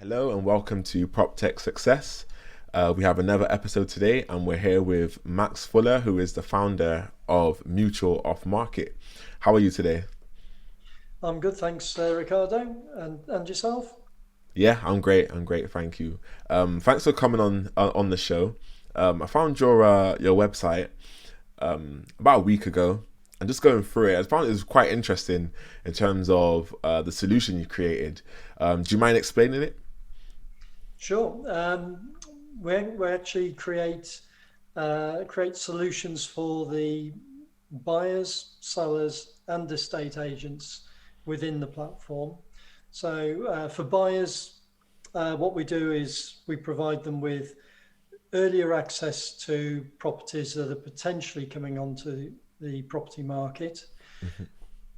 Hello and welcome to PropTech Success. We have another episode today, and we're here with Max Fuller, who is the founder of Mutual Off Market. How are you today? I'm good, thanks, Ricardo, and yourself. Yeah, I'm great. I'm great, thank you. Thanks for coming on the show. I found your website about a week ago, and just going through it, I found it was quite interesting in terms of the solution you created. Do you mind explaining it? Sure. We actually create solutions for the buyers, sellers, and estate agents within the platform. So for buyers, what we do is we provide them with earlier access to properties that are potentially coming onto the property market.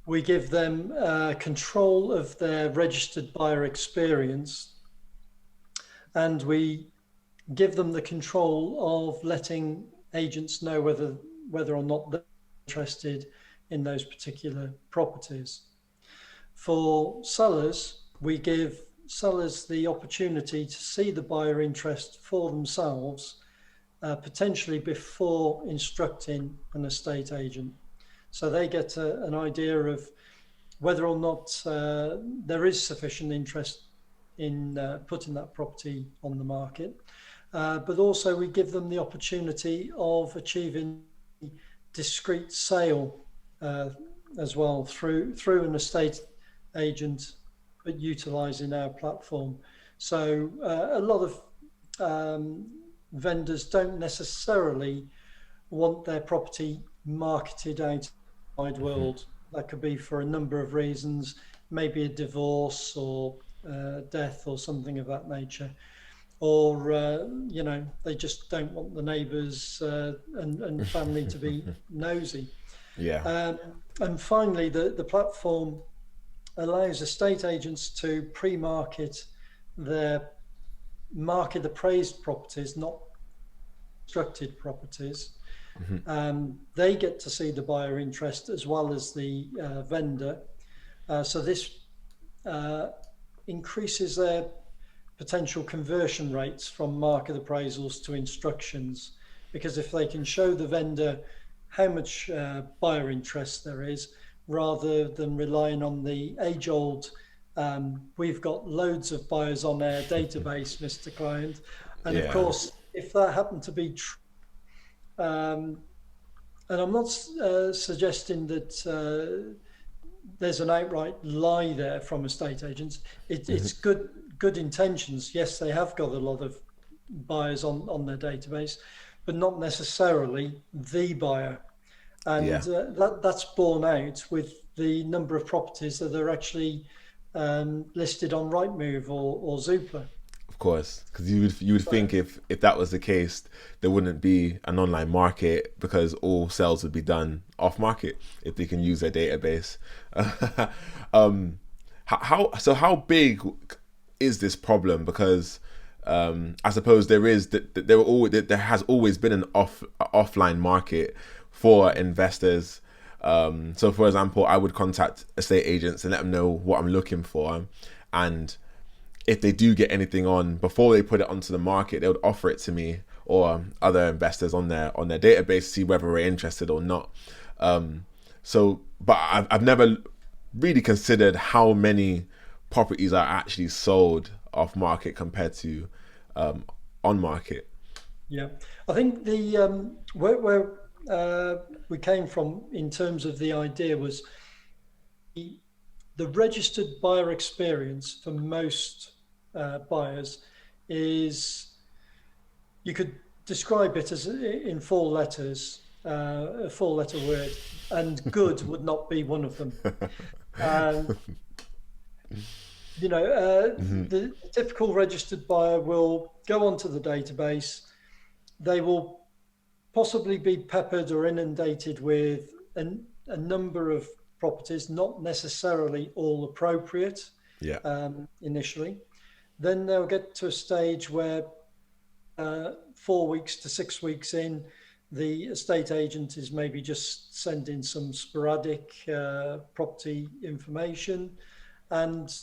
We give them control of their registered buyer experience, and we give them the control of letting agents know whether or not they're interested in those particular properties. For sellers, we give sellers the opportunity to see the buyer interest for themselves, potentially before instructing an estate agent. So they get an idea of whether or not there is sufficient interest in putting that property on the market. But also we give them the opportunity of achieving discreet sale uh, as well through an estate agent, but utilising our platform. So a lot of vendors don't necessarily want their property marketed out in the wide world. That could be for a number of reasons, maybe a divorce or death or something of that nature. Or, they just don't want the neighbours and family to be nosy. Yeah. Um, and finally, the platform allows estate agents to pre-market their market appraised properties, not constructed properties. They get to see the buyer interest as well as the vendor. So this uh, increases their potential conversion rates from market appraisals to instructions, because if they can show the vendor how much buyer interest there is, rather than relying on the age old, we've got loads of buyers on our database, Mr. Client. And of Yeah. course, if that happened to be true, um, and I'm not suggesting that there's an outright lie there from estate agents. It's good intentions. Yes, they have got a lot of buyers on their database, but not necessarily the buyer. And Yeah. that's borne out with the number of properties that are actually listed on Rightmove or Zoopla. Of course, because you would So think if that was the case, there wouldn't be an online market because all sales would be done off market if they can use their database. um, how big is this problem? Because I suppose there has always been an offline market for investors. So, for example, I would contact estate agents and let them know what I'm looking for, and if they do get anything on before they put it onto the market, they would offer it to me or other investors on their database to see whether we're interested or not. But I've never really considered how many properties are actually sold off market compared to um, on market. yeah, I think the where we came from in terms of the idea was the, the registered buyer experience for most buyers is, you could describe it as in four letters, a four-letter word, and good would not be one of them. Um, the typical registered buyer will go onto the database. They will possibly be peppered or inundated with a number of properties, not necessarily all appropriate Yeah, initially. Then they'll get to a stage where 4 weeks to 6 weeks in, the estate agent is maybe just sending some sporadic property information. And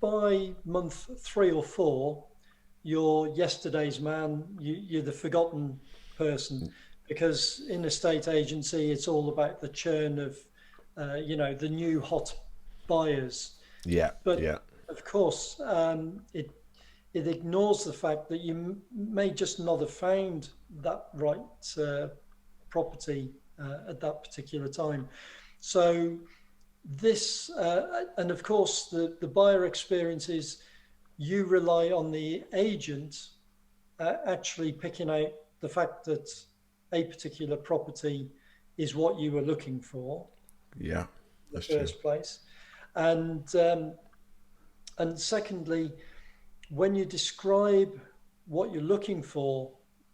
by month 3 or 4, you're yesterday's man. You're the forgotten person, because in a state agency, it's all about the churn of, the new hot buyers. Yeah, But yeah, of course, it ignores the fact that you may just not have found that right property at that particular time. So this, and of course, the buyer experience is you rely on the agent actually picking out the fact that a particular property is what you were looking for yeah. in the That's true. first place, and secondly, when you describe what you're looking for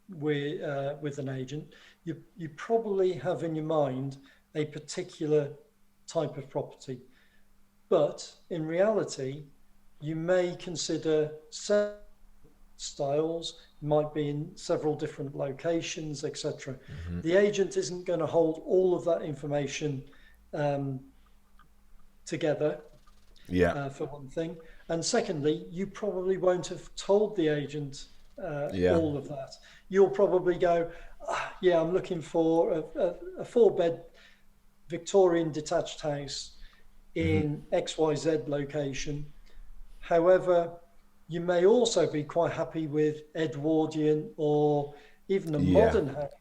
with an agent, you probably have in your mind a particular type of property, but in reality, you may consider several styles, might be in several different locations, etc. Hmm. The agent isn't going to hold all of that information um, together, Yeah, for one thing. And secondly, you probably won't have told the agent yeah. all of that. You'll probably go, yeah, I'm looking for a 4 bed Victorian detached house Hmm. in XYZ location. However, you may also be quite happy with Edwardian or even a Yeah, modern house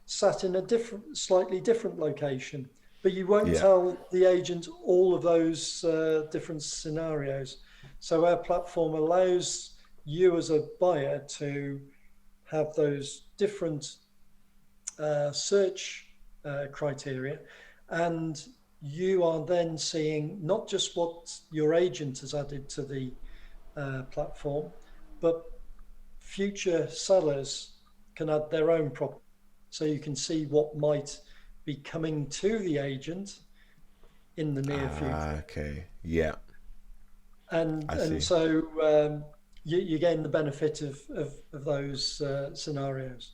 sat in a different, slightly different location. But you won't yeah. tell the agent all of those different scenarios. So our platform allows you as a buyer to have those different search criteria, and you are then seeing not just what your agent has added to the platform, but future sellers can add their own property. So you can see what might be coming to the agent in the near Ah, future. okay. Yeah, And I and see. so you gain the benefit of those scenarios.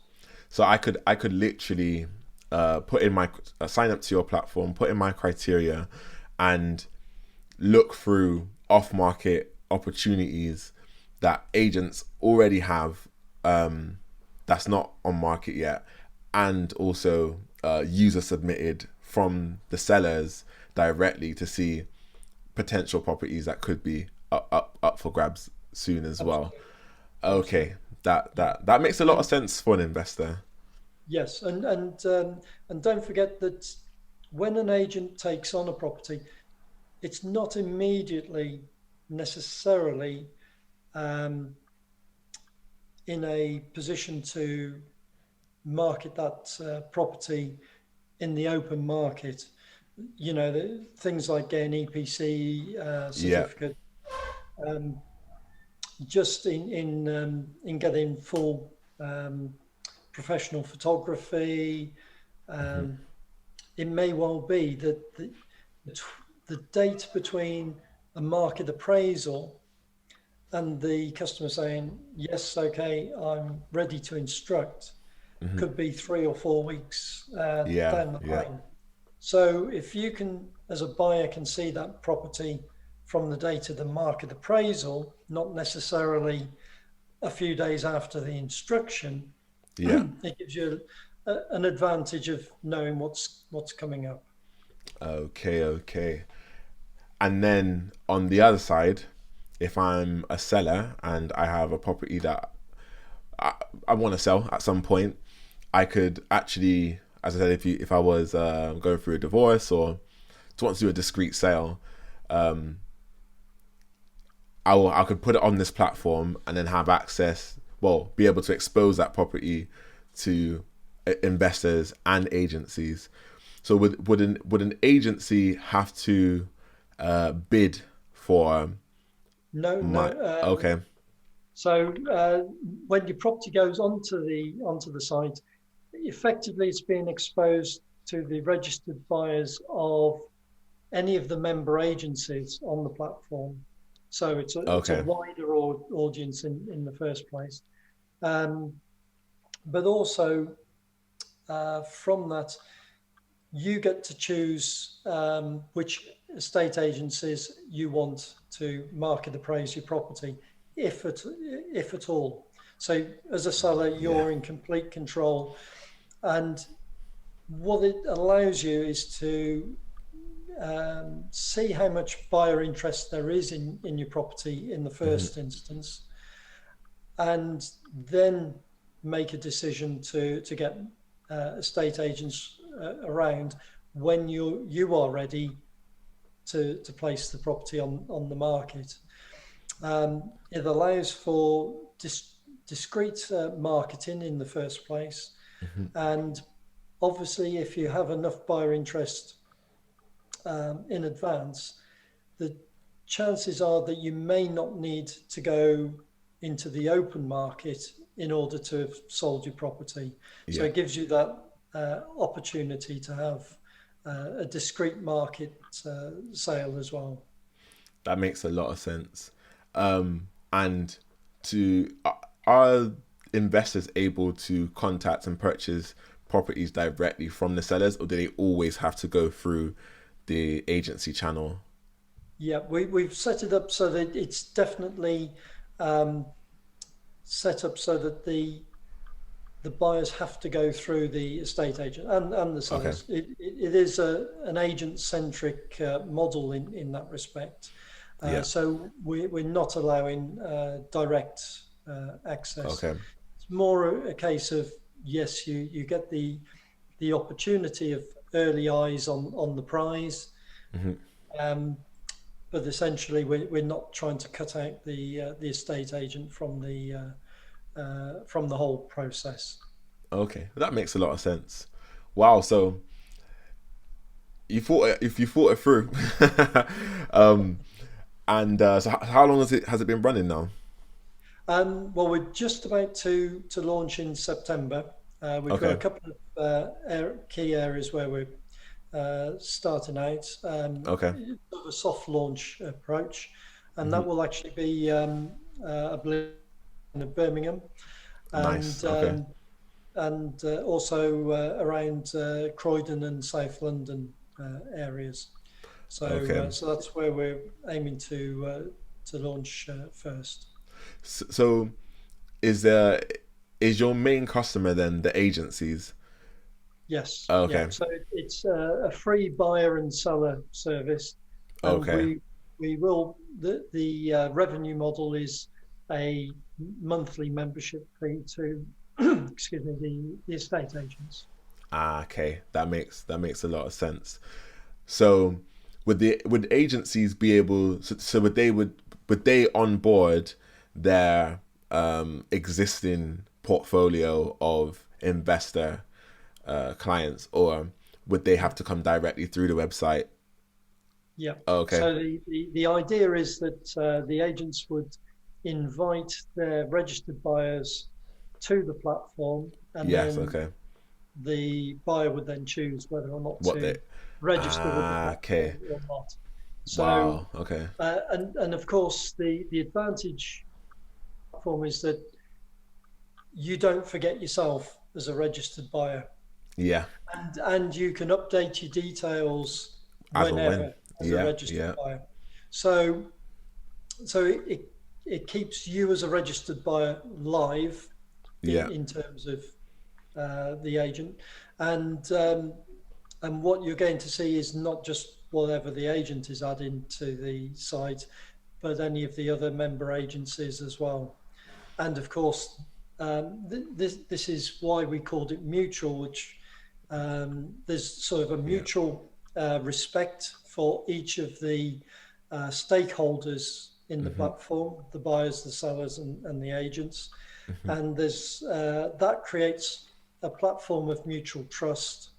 So I could literally put in my sign up to your platform, put in my criteria, and look through off market opportunities that agents already have, that's not on market yet, and also user submitted from the sellers directly to see potential properties that could be up for grabs soon as well. Absolutely. Okay, Absolutely. that makes a lot of And sense for an investor. yes, and don't forget that when an agent takes on a property, it's not immediately necessarily um, in a position to market that property in the open market. Things like getting EPC Yeah. certificate, um, just in getting full professional photography. Hmm. Um, it may well be that the date between a market appraisal and the customer saying, yes, okay, I'm ready to instruct, Hmm. could be 3 or 4 weeks Yeah, down the yeah, line. So if you can, as a buyer, can see that property from the date of the market appraisal, not necessarily a few days after the instruction, yeah. it gives you an advantage of knowing what's coming up. Okay, okay. And then on the other side, if I'm a seller and I have a property that I, I want to sell at some point, I could actually, as I said, if I was going through a divorce or to want to do a discreet sale, um, I could put it on this platform and then have access, well, be able to expose that property to investors and agencies. So would an agency have to bid for No, no. my? Okay, So when your property goes onto the site, effectively it's being exposed to the registered buyers of any of the member agencies on the platform. So it's a okay, wider audience in the first place. Um, but also from that, you get to choose which estate agencies you want to market appraise your property, if at all. So as a seller, Yeah. you're in complete control, and what it allows you is to see how much buyer interest there is in your property in the Hmm. first instance, and then make a decision to get estate agents around when you are ready to place the property on the market. It allows for discreet marketing in the first place, Hmm. and obviously, if you have enough buyer interest in advance, the chances are that you may not need to go into the open market in order to have sold your property. So Yeah. it gives you that opportunity to have a discrete market sale as well. That makes a lot of sense. And to are investors able to contact and purchase properties directly from the sellers, or do they always have to go through the agency channel? Yeah, we've set it up so that it's definitely um, set up so that the buyers have to go through the estate agent and the Okay. sellers. It is an agent centric model in that respect. Yeah. So we're not allowing direct access. Okay. It's more a case of, yes, you get the opportunity of early eyes on the prize, Hmm. um, but essentially we're not trying to cut out the estate agent from the whole process. Okay. That makes a lot of sense. Wow. So you thought if you thought it through, um, and so how long has it been running now? Well, we're just about to launch in September. We've got a Okay. couple of key areas where we're starting out, Okay. sort of a soft launch approach, and Hmm. that will actually be, I believe, in Birmingham, Nice. and Okay. also around Croydon and South London areas. Okay. So that's where we're aiming to launch first. So is there is your main customer then the agencies? Yes, yeah. Okay. So it's a free buyer and seller service, and Okay. we will the revenue model is a monthly membership fee to excuse me the estate agents. Ah, okay. That makes a lot of sense. So would agencies be able so would they onboard their existing portfolio of investor clients, or would they Yeah, have to come directly through the website? yeah. Okay. So the idea is that the agents would invite their registered buyers to the platform, and Yes. then Okay. the buyer would then choose whether or not What they? to register with the Ah. Okay. platform or not. So, Wow. Okay. and of course, the advantage platform is that you don't forget yourself as a registered buyer, Yeah. and you can update your details As or when? whenever as a Yeah. registered Yeah. buyer. So, so it keeps you as a registered buyer live Yeah. in terms of the agent, and and what you're going to see is not just whatever the agent is adding to the site, but any of the other member agencies as well. And of course, this is why we called it mutual, which there's sort of a Yeah. mutual respect for each of the stakeholders in the Hmm. platform, the buyers, the sellers, and the agents. Hmm. And there's that creates a platform of mutual trust,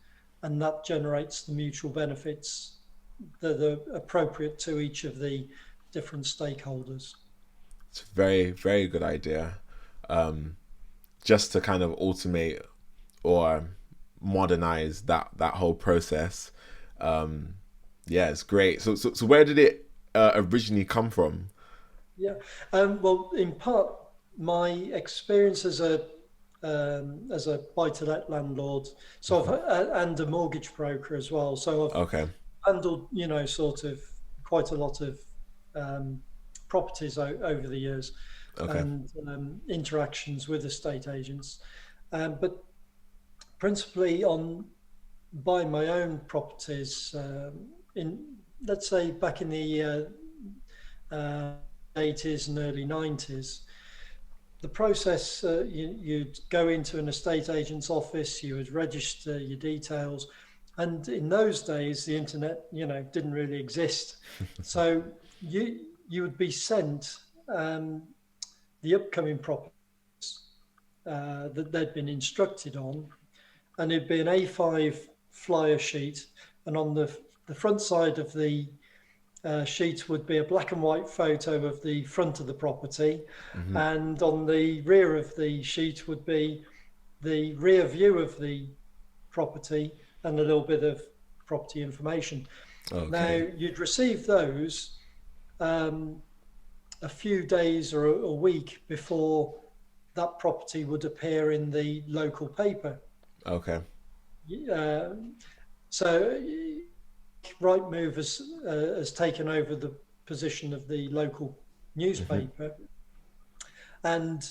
and that generates the mutual benefits that are appropriate to each of the different stakeholders. It's a very, very good idea. Um, just to kind of automate or modernize that whole process. Um, yeah, it's great. So where did it originally come from? Yeah. Well, in part, my experience as a buy-to-let landlord, so I've, and a mortgage broker as well. So Okay. handled, sort of quite a lot of um, properties over the years Okay. and interactions with estate agents, but principally on buying my own properties in, let's say, back in the 80s and early 90s. The process, you'd go into an estate agent's office, you would register your details, and in those days the internet, didn't really exist. So you would be sent um, the upcoming properties that they'd been instructed on, and it'd be an A5 flyer sheet, and on the front side of the sheet would be a black and white photo of the front of the property, Hmm. and on the rear of the sheet would be the rear view of the property and a little bit of property information. Now, Okay. you'd receive those um, a few days or a week before that property would appear in the local paper. Okay. Uh, so Rightmove has taken over the position of the local Hmm. newspaper, and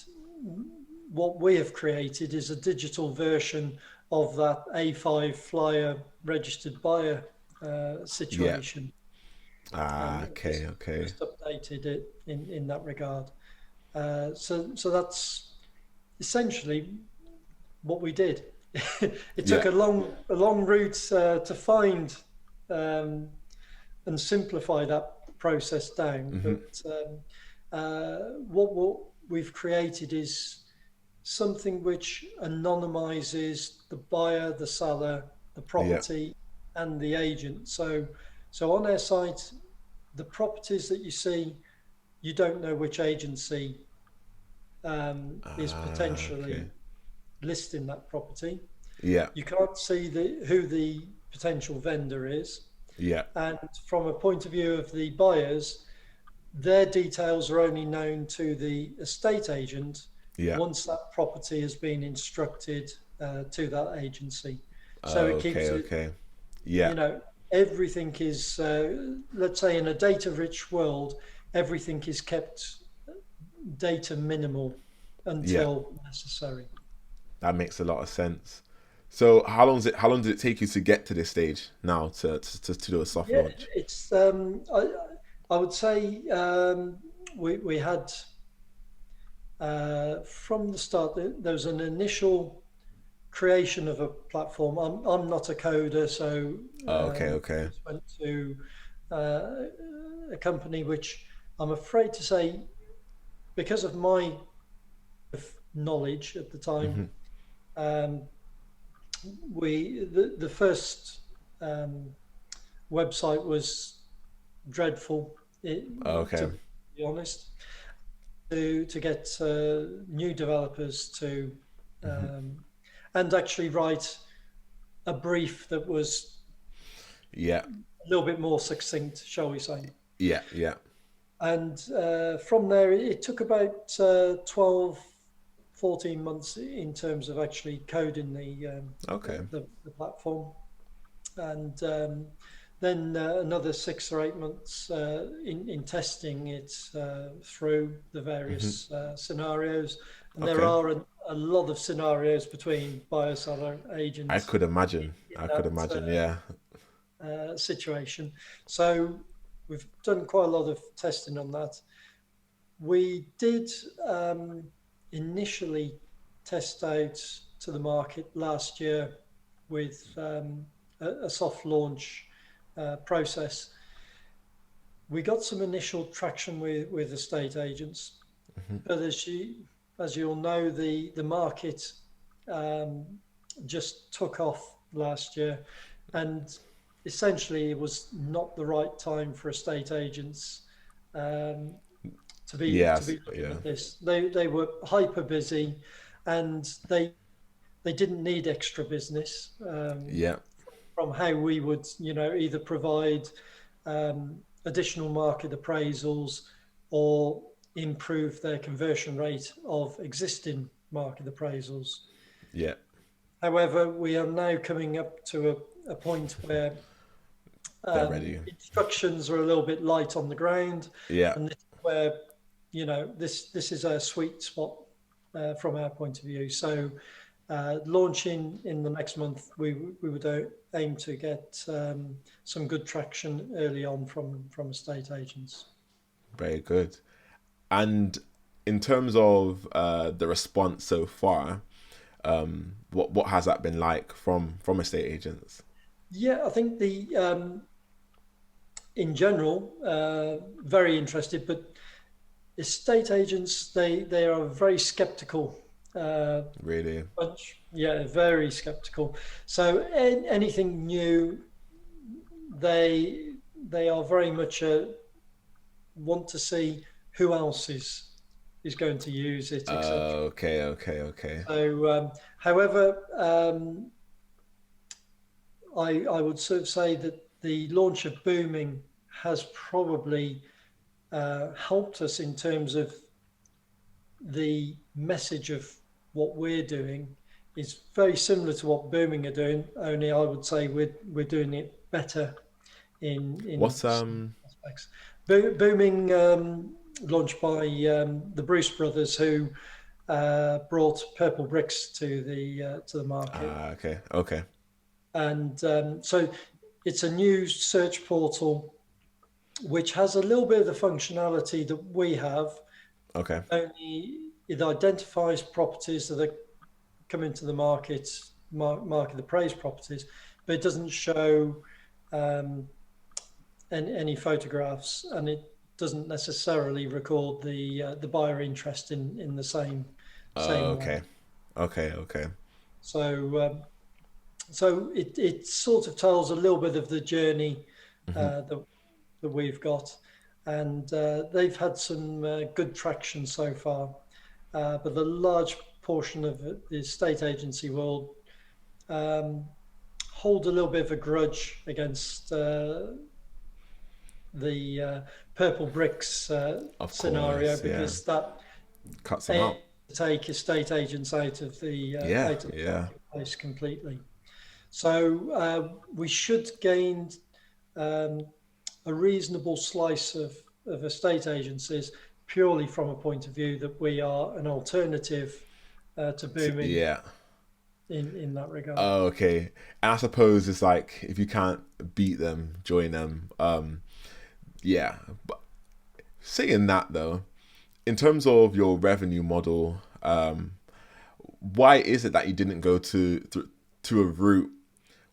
what we have created is a digital version of that A5 flyer registered buyer Yeah. situation, Ah, and okay, okay. just updated it in that regard. So that's essentially what we did. It took Yeah. a long route to find um, and simplify that process down. Hmm. But what we've created is something which anonymizes the buyer, the seller, the Yeah. property, and the agent. So on our site, the properties that you see, you don't know which agency is Ah, okay. potentially listing that property. Yeah. You can't see who the potential vendor is. Yeah. And from a point of view of the buyers, their details are only known to the estate agent Yeah. once that property has been instructed to that agency. So it Okay, keeps it, okay. you Yeah. know, everything is, let's say, in a data rich world, everything is kept data minimal Yeah. until necessary. That makes a lot of sense. So how long did it take you to get to this stage now to do a soft Yeah, launch? it's, I would say we had from the start, there was an initial creation of a platform. I'm not a coder, so Okay, we okay. just went to uh, a company which I'm afraid to say, because of my knowledge at the time, Hmm. um, the first um, website was dreadful, Okay. to be honest. To get new developers to Hmm. um, and actually write a brief that was Yeah. a little bit more succinct, shall we say. Yeah. Yeah. And from there, it took about 12, 14 months in terms of actually coding Okay. the platform. And then another 6 or 8 months in testing it through the Hmm. various scenarios. And there Okay. are a lot of scenarios between buyer, seller, I agent could imagine. in I could that imagine. Yeah. situation. So we've done quite a lot of testing on that. We did um, initially test out to the market last year with a soft launch process. We got some initial traction with estate agents, Hmm. but as you all know, the market um, just took off last year, and essentially it was not the right time for estate agents um, to Yes. be looking Yeah. at this. They were hyper busy, and they didn't need extra business Yeah. from how we would, either provide additional market appraisals or improve their conversion rate of existing market appraisals. Yeah. However, we are now coming up to a point where They're ready. Instructions are a little bit light on the ground, Yeah. and this is where this is a sweet spot from our point of view. So, launching in the next month, we would aim to get some good traction early on from estate agents. Very good. And in terms of the response so far, what has that been like from estate agents? Yeah, I think the in general very interested, but estate agents they are very skeptical uh, Really? bunch. Yeah, very skeptical. So anything new, they are very much want to see who else is going to use it, etc. Okay, okay, okay. So, however, I would sort of say that the launch of Booming has probably helped us in terms of the message of what we're doing is very similar to what Booming are doing. Only I would say we're doing it better in What's some aspects. Booming launched by the Bruce brothers, who brought purple bricks to the market, okay, okay, and so it's a new search portal which has a little bit of the functionality that we have. okay. Only it identifies properties that are coming to the market, market appraised properties, but it doesn't show um, any photographs, and it doesn't necessarily record the buyer interest in the same way. Okay, okay, okay. So so it sort of tells a little bit of the journey Hmm. that we've got, and they've had some good traction so far. But the large portion of the estate agency world um, hold a little bit of a grudge against the purple bricks Of scenario, course, yeah. because that Cuts them aims out. to take estate agents Yeah, out of the yeah. marketplace completely. So we should gain um, a reasonable slice of estate agencies purely from a point of view that we are an alternative to Booming Yeah. in that regard. Oh, okay. And I suppose it's like if you can't beat them, join them. Yeah. But saying that though, in terms of your revenue model, why is it that you didn't go to a route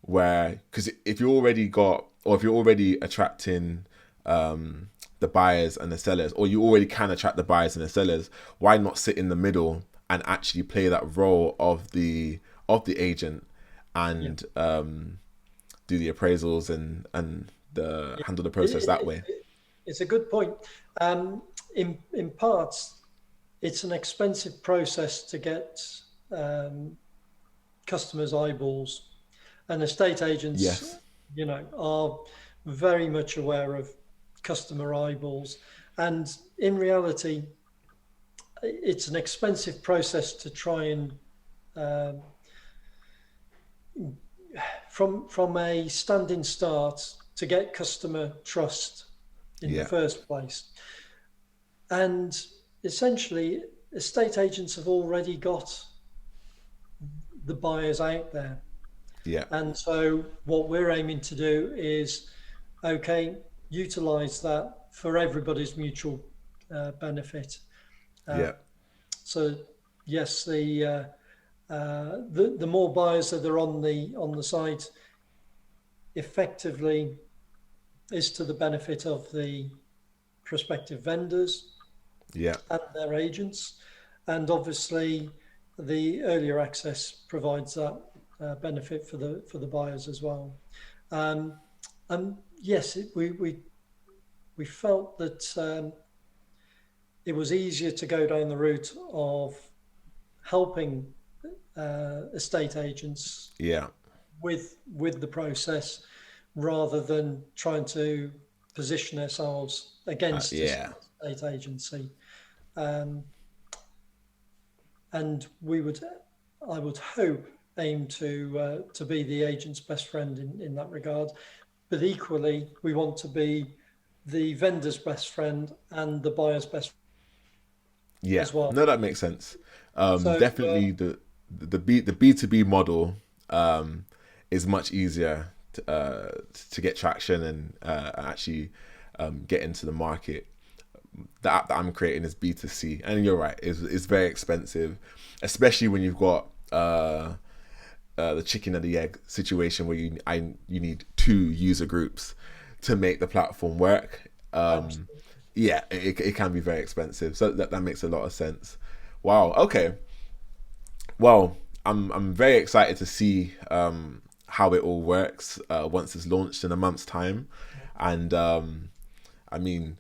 where, because if you already got, or if you're already attracting the buyers and the sellers, or you already can attract the buyers and the sellers, why not sit in the middle and actually play that role of the agent Yeah. and do the appraisals and the Yeah. handle the It, process that way? it's a good point. In parts, it's an expensive process to get um, customers' eyeballs, and estate agents, Yes. are very much aware of customer eyeballs. And in reality, it's an expensive process to try and um, from a standing start to get customer trust in the Yeah. first place. And essentially, estate agents have already got the buyers out there. Yeah. And so, what we're aiming to do is, okay, utilize that for everybody's mutual benefit. Uh, Yeah. so, yes, the more buyers that are on the site, effectively, is to the benefit of the prospective vendors Yeah. and their agents. And obviously, the earlier access provides that benefit for the buyers as well. Um, and yes, we felt that it was easier to go down the route of helping estate agents Yeah. with the process, rather than trying to position ourselves against a Yeah. state agency. Um, and I would hope, aim to be the agent's best friend in that regard. but equally we want to be the vendor's best friend and the buyer's best Yeah, as well. no, that makes sense. So Definitely the B2B model um, is much easier to get traction and actually get into the market. The app that I'm creating is B2C, and you're right, it's very expensive, especially when you've got the chicken and the egg situation where you need two user groups to make the platform work. absolutely. Yeah, it can be very expensive. So that makes a lot of sense. Wow. Okay. Well, I'm very excited to see how it all works once it's launched in a month's time, and I mean,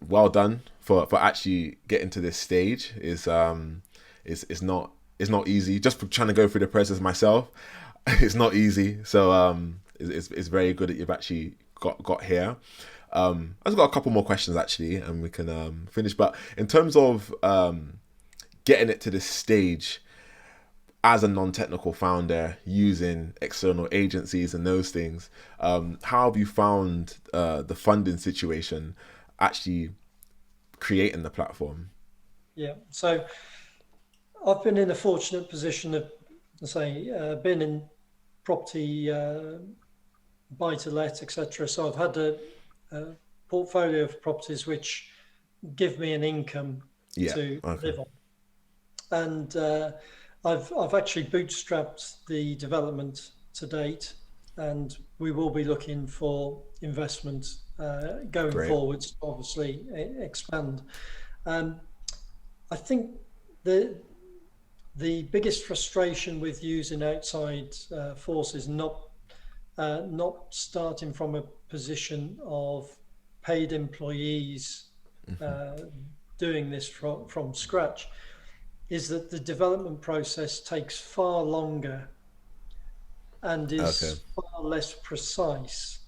well done for actually getting to this stage. Is not easy. Just for trying to go through the process myself, it's not easy. So it's very good that you've actually got here. I've got a couple more questions actually, and we can finish. But in terms of getting it to this stage as a non-technical founder using external agencies and those things, how have you found the funding situation actually creating the platform? Yeah. So I've been in a fortunate position of, say, been in property, buy to let, etc. So I've had a portfolio of properties which give me an income Yeah. to Okay. live on, and I've actually bootstrapped the development to date, and we will be looking for investment going Great. forwards. Obviously, expand. Um, I think the the biggest frustration with using outside forces not starting from a position of paid employees uh, doing this from scratch is that the development process takes far longer and Okay. is far less precise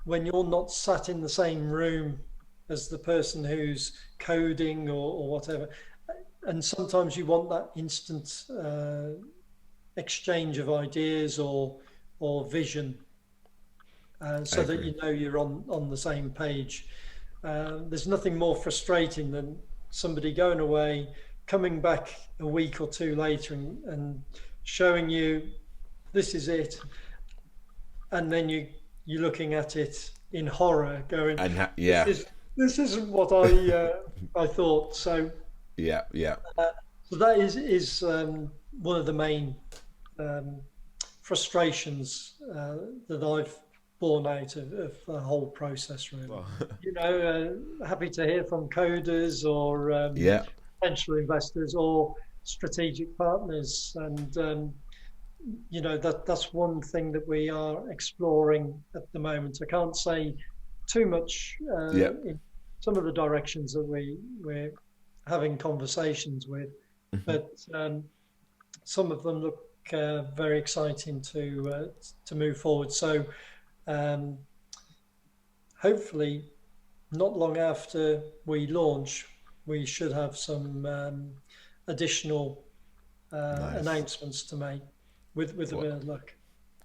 when you're not sat in the same room as the person who's coding or whatever. And sometimes you want that instant exchange of ideas or vision, I so that agree. you know you're on the same page. There's nothing more frustrating than somebody going away, coming back a week or two later, and showing you this is it, and then you're looking at it in horror, going, And this yeah, is this isn't what I thought. So yeah, yeah. so that is one of the main um, frustrations that I've borne out of the whole process, really. Well, Happy to hear from coders or yeah. potential investors or strategic partners. And, that's one thing that we are exploring at the moment. I can't say too much Yeah. in some of the directions that we're having conversations with, but some of them look very exciting to move forward. So um, hopefully, not long after we launch, we should have some additional Nice. announcements to make with a Well, bit of luck.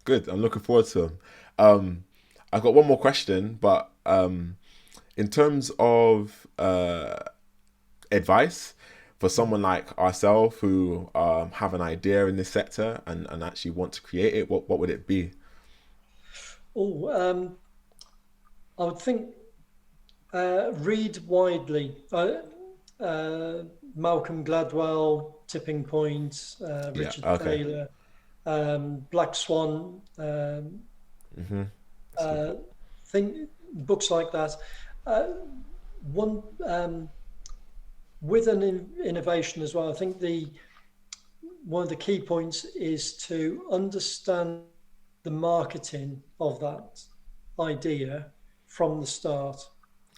good. I'm looking forward to them. I've got one more question, but in terms of advice for someone like ourselves who have an idea in this sector and actually want to create it, what would it be? Oh, I would think read widely. Uh, Malcolm Gladwell, Tipping Point, Yeah. Richard Okay. Taylor, Black Swan, Mm-hmm. uh, think books like that. Uh, one with an innovation as well. I think the one of the key points is to understand the marketing of that idea from the start,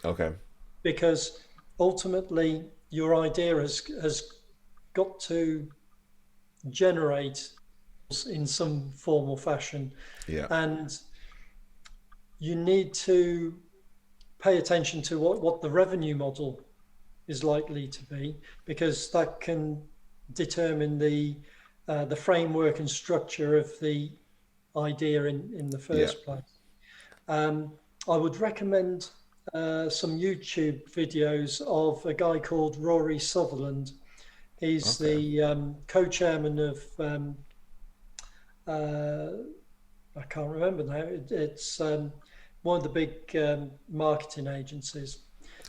Okay. because ultimately your idea has got to generate in some form or fashion, Yeah. and you need to pay attention to what the revenue model is likely to be, because that can determine the framework and structure of the idea in the Yeah. first place. I would recommend some YouTube videos of a guy called Rory Sutherland. He's Okay. the co-chairman of uh, I can't remember now. It's one of the big marketing agencies.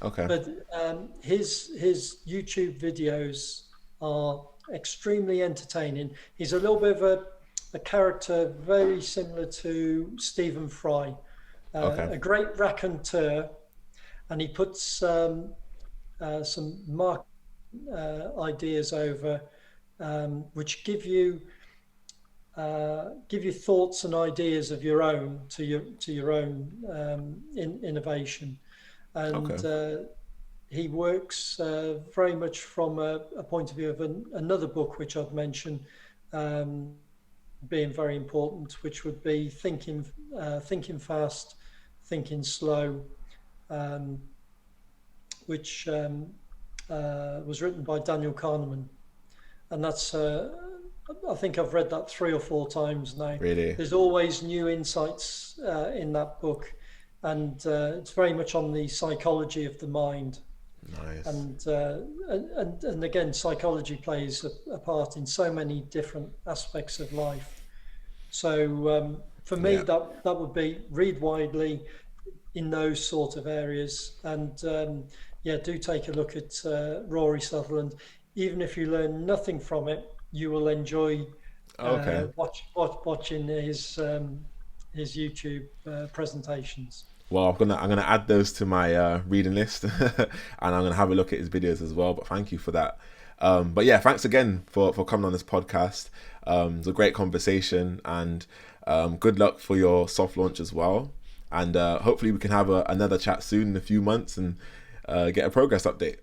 Okay. But his YouTube videos are extremely entertaining. He's a little bit of a character very similar to Stephen Fry, Okay. a great raconteur, and he puts some market ideas over, which give you thoughts and ideas of your own to your own innovation, Okay. and he works very much from a point of view of another book which I've mentioned um, being very important, which would be thinking fast, thinking slow, um, which was written by Daniel Kahneman, and that's I think I've read that 3 or 4 times now. Really There's always new insights in that book, and it's very much on the psychology of the mind. nice. And again, psychology plays a part in so many different aspects of life. So for me, Yeah. that would be read widely in those sort of areas, and yeah, do take a look at Rory Sutherland. Even if you learn nothing from it, you will enjoy Okay. watching his YouTube presentations. Well, I'm gonna add those to my reading list, and I'm gonna have a look at his videos as well. But thank you for that. But yeah, thanks again for coming on this podcast. It was a great conversation, and good luck for your soft launch as well. And hopefully we can have another chat soon in a few months and get a progress update.